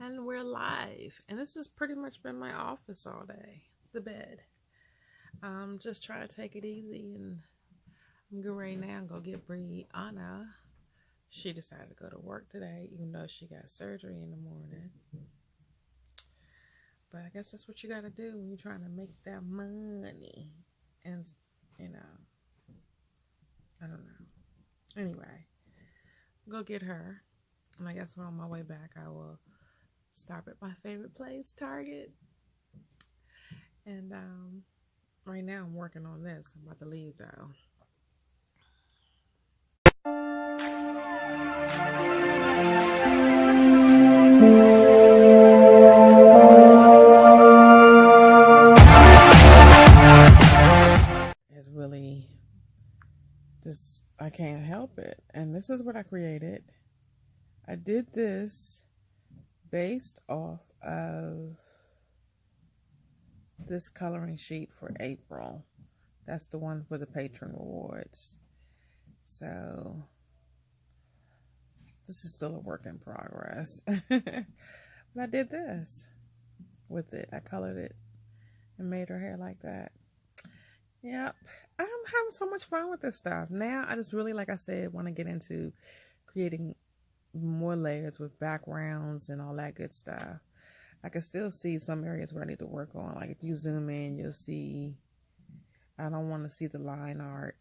And we're live. And this has pretty much been my office all day. The bed. Just trying to take it easy, and I'm good right now. Go get Brianna. She decided to go to work today, even though she got surgery in the morning. But I guess that's what you gotta do when you're trying to make that money. And, you know, I don't know. Anyway, go get her. And I guess when on my way back, I will stop at my favorite place, Target. And right now I'm working on this. I'm about to leave though. It's really just, I can't help it. And this is what I created. I did this based off of this coloring sheet for April. That's the one for the patron rewards. So this is still a work in progress. But I did this with it. I colored it and made her hair like that. Yep. I'm having so much fun with this stuff. Now I just really, like I said, want to get into creating more layers with backgrounds and all that good stuff. I can still see some areas where I need to work on. Like if you zoom in, you'll see I don't want to see the line art.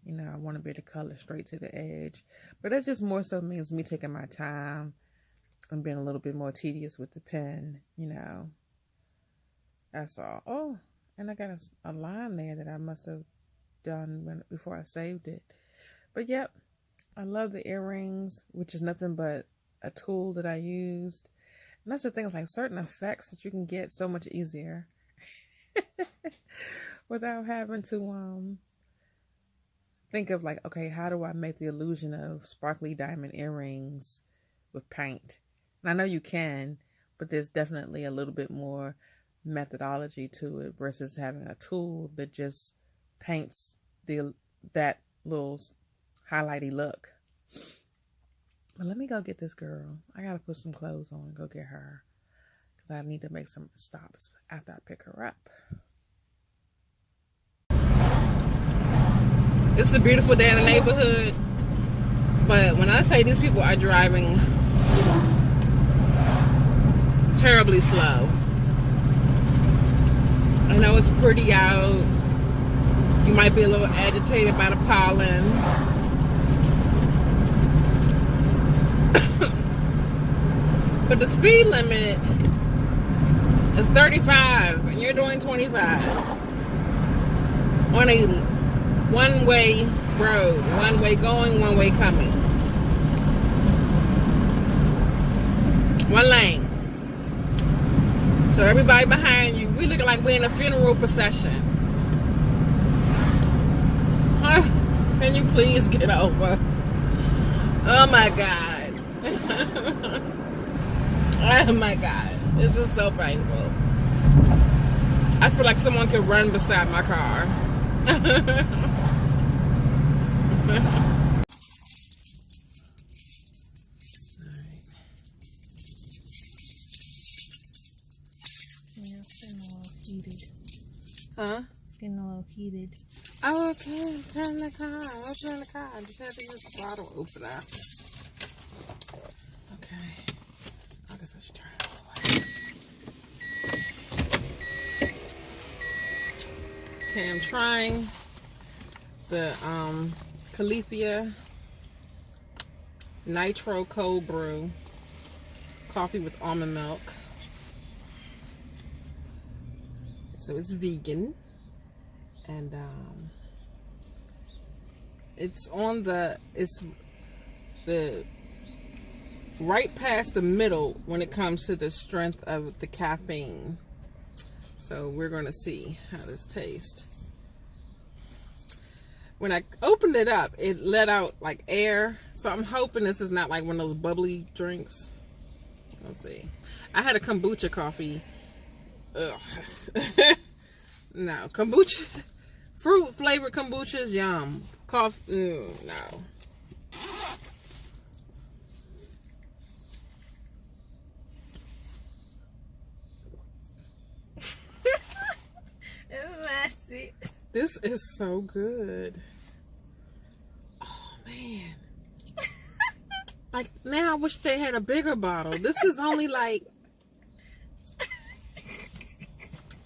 You know, I want to be able to color straight to the edge. But that just more so means me taking my time and being a little bit more tedious with the pen, you know. That's all. Oh, and I got a line there that I must have done before I saved it. But yep. I love the earrings, which is nothing but a tool that I used. And that's the thing, like certain effects that you can get so much easier without having to think of like, okay, how do I make the illusion of sparkly diamond earrings with paint? And I know you can, but there's definitely a little bit more methodology to it versus having a tool that just paints that little highlighty look. But let me go get this girl. I gotta put some clothes on and go get her, because I need to make some stops after I pick her up. It's a beautiful day in the neighborhood, but when I say these people are driving terribly slow, I know it's pretty out. You might be a little agitated by the pollen. But the speed limit is 35 and you're doing 25 on a one-way road, one way going, one way coming, one lane. So everybody behind you, we looking like we're in a funeral procession. Can you please get over? Oh my God. Oh my God, this is so painful. I feel like someone could run beside my car. Alright. Yeah, it's getting a little heated. Huh? It's getting a little heated. Oh, okay. Turn the car. I'll turn the car. I just had to use the bottle opener. Okay. I guess I should turn it all the way. Okay, I'm trying the Califia Nitro Cold Brew coffee with almond milk. So it's vegan, and it's the right past the middle when it comes to the strength of the caffeine. So we're going to see how this tastes. When I opened it up, it let out like air. So I'm hoping this is not like one of those bubbly drinks. Let's see. I had a kombucha coffee. Ugh. No, kombucha, fruit flavored kombuchas, yum. Coffee, no. This is so good. Oh, man. Like, now I wish they had a bigger bottle. This is only like...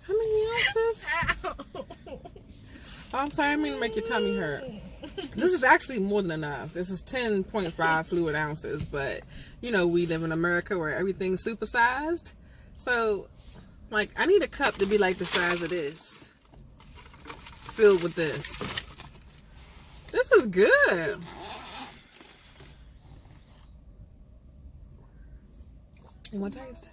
How many ounces? Oh, I'm sorry. I didn't mean to make your tummy hurt. This is actually more than enough. This is 10.5 fluid ounces. But, you know, we live in America where everything's supersized. So, like, I need a cup to be like the size of this. Filled with this. This is good. You want to taste?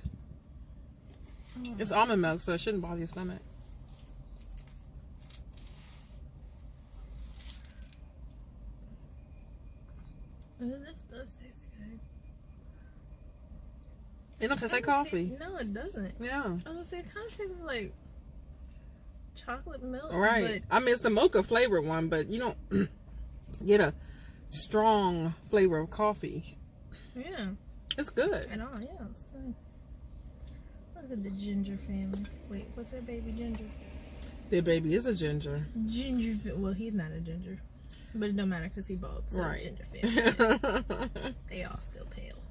It's almond milk, so it shouldn't bother your stomach. This does taste good. It don't taste like coffee. No, it doesn't. Yeah. I was gonna say it kind of tastes like chocolate milk. Right. I mean, it's the mocha flavored one, but you don't get a strong flavor of coffee. Yeah. It's good. At all, yeah, it's good. Look at the ginger family. Wait, what's their baby ginger? Their baby is a ginger. Ginger. Well, he's not a ginger, but it don't matter because he bald. So Right. ginger family. They all still pale.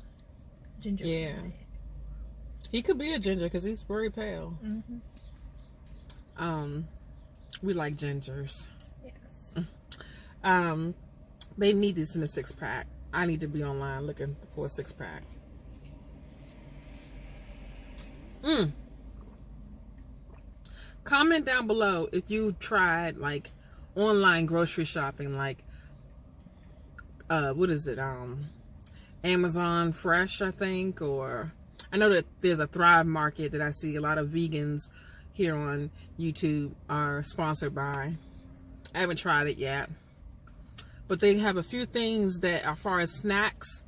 Ginger. Yeah. Family. He could be a ginger because he's very pale. Mm-hmm. We like gingers. Yes. They need this in a 6-pack. I need to be online looking for a 6-pack. Comment down below if you tried like online grocery shopping, like what is it? Amazon Fresh, I think, or I know that there's a Thrive Market that I see a lot of vegans here on YouTube are sponsored by. I haven't tried it yet, but they have a few things that, as far as snacks,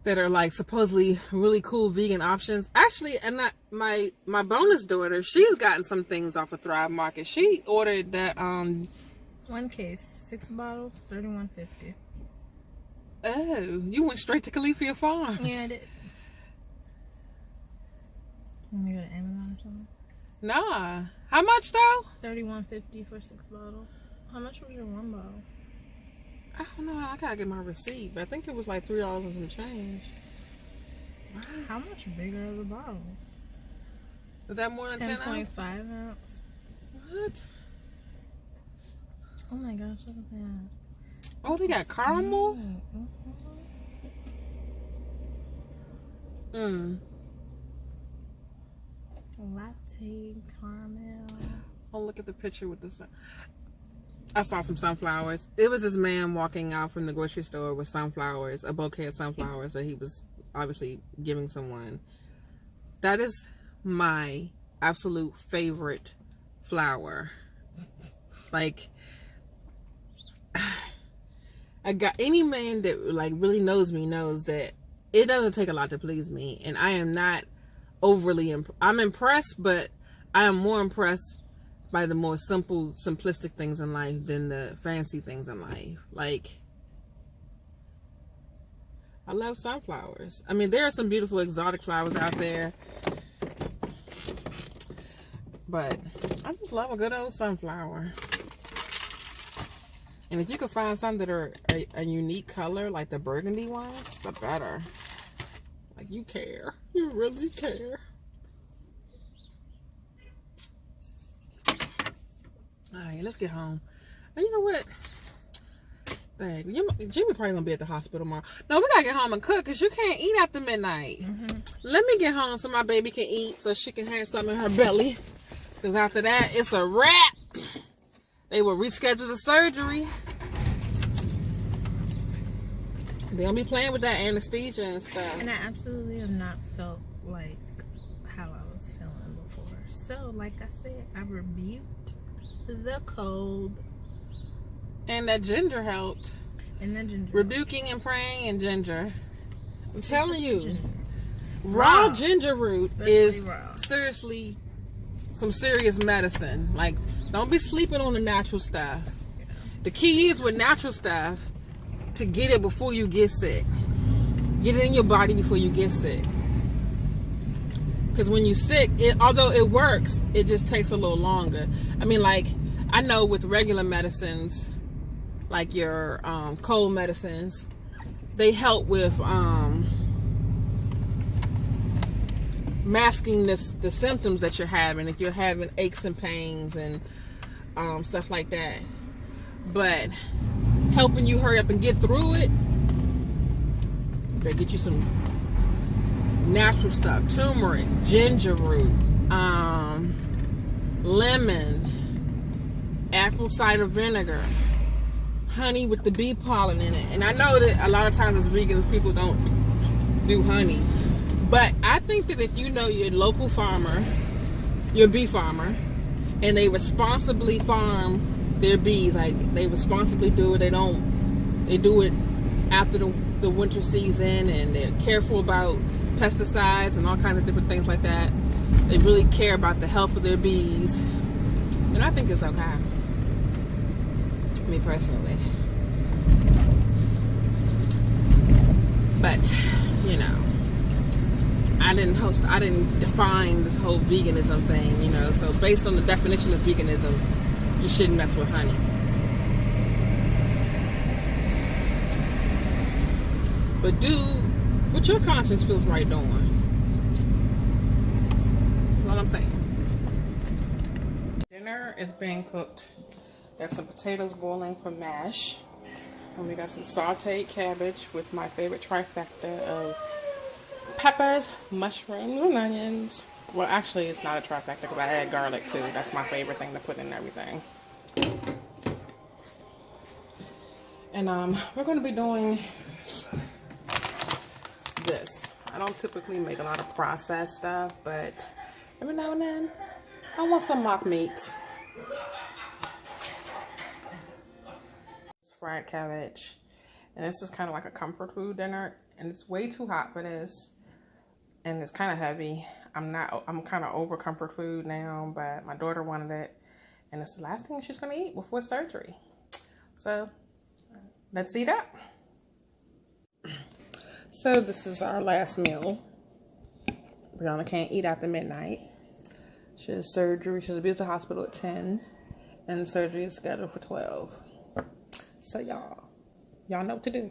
that are like supposedly really cool vegan options. Actually, and not my bonus daughter, she's gotten some things off of Thrive Market. She ordered that One case, 6 bottles, $31.50. Oh, you went straight to Califia Farms. Yeah, I did. Let me go to Amazon or something. Nah. How much though? $31.50 for 6 bottles. How much was your 1 bottle? I don't know. I gotta get my receipt, but I think it was like $3 and some change. Wow. How much bigger are the bottles? Is that more than 10 ounce? 10.5 ounce. What? Oh my gosh, look at that. Oh, they got caramel? Latte caramel. Oh, look at the picture with the sun. I saw some sunflowers. It was this man walking out from the grocery store with sunflowers, a bouquet of sunflowers that he was obviously giving someone. That is my absolute favorite flower. Like, I got any man that like really knows me knows that it doesn't take a lot to please me, and I am not overly I'm impressed, but I am more impressed by the more simple, simplistic things in life than the fancy things in life. Like, I love sunflowers. I mean, there are some beautiful exotic flowers out there, but I just love a good old sunflower. And if you could find some that are a unique color, like the burgundy ones, the better. Like, you care. You really care. Alright, let's get home. And you know what? Dang, Jimmy probably gonna be at the hospital tomorrow. No, we gotta get home and cook because you can't eat after midnight. Let me get home so my baby can eat, so she can have something in her belly. Because after that, it's a wrap. They will reschedule the surgery. They'll be playing with that anesthesia and stuff. And I absolutely have not felt like how I was feeling before. So, like I said, I rebuked the cold. And that ginger helped. And that ginger. Rebuking and praying and ginger. I'm telling you, Ginger. raw ginger root Especially is raw. seriously some serious medicine. Like, don't be sleeping on the natural stuff. Yeah. The key is with natural stuff to get it before you get sick. Get it in your body before you get sick. Because when you're sick, although it works, it just takes a little longer. I mean, like, I know with regular medicines, like your cold medicines, they help with masking the symptoms that you're having, if you're having aches and pains and stuff like that. But helping you hurry up and get through it, they get you some natural stuff: turmeric, ginger root, lemon, apple cider vinegar, honey with the bee pollen in it. And I know that a lot of times as vegans, people don't do honey, but I think that if you know your local farmer, your bee farmer, and they responsibly farm their bees, like they responsibly do it, they do it after the winter season, and they're careful about pesticides and all kinds of different things like that. They really care about the health of their bees, and I think it's okay. Me personally. But, you know, I didn't define this whole veganism thing, you know, so based on the definition of veganism, you shouldn't mess with honey. But do what your conscience feels right doing. That's what I'm saying. Dinner is being cooked. Got some potatoes boiling for mash. And we got some sauteed cabbage with my favorite trifecta of peppers, mushrooms, and onions. Well, actually, it's not a trifecta because I add garlic too. That's my favorite thing to put in everything. And we're going to be doing this. I don't typically make a lot of processed stuff, but every now and then I want some mock meat. It's fried cabbage, and this is kind of like a comfort food dinner, and it's way too hot for this, and it's kind of heavy. I'm kind of over comfort food now, but my daughter wanted it, and it's the last thing she's going to eat before surgery. So let's eat up. So this is our last meal. Brianna can't eat after midnight. She has surgery. She's be at the hospital at 10, and surgery is scheduled for 12. So y'all know what to do.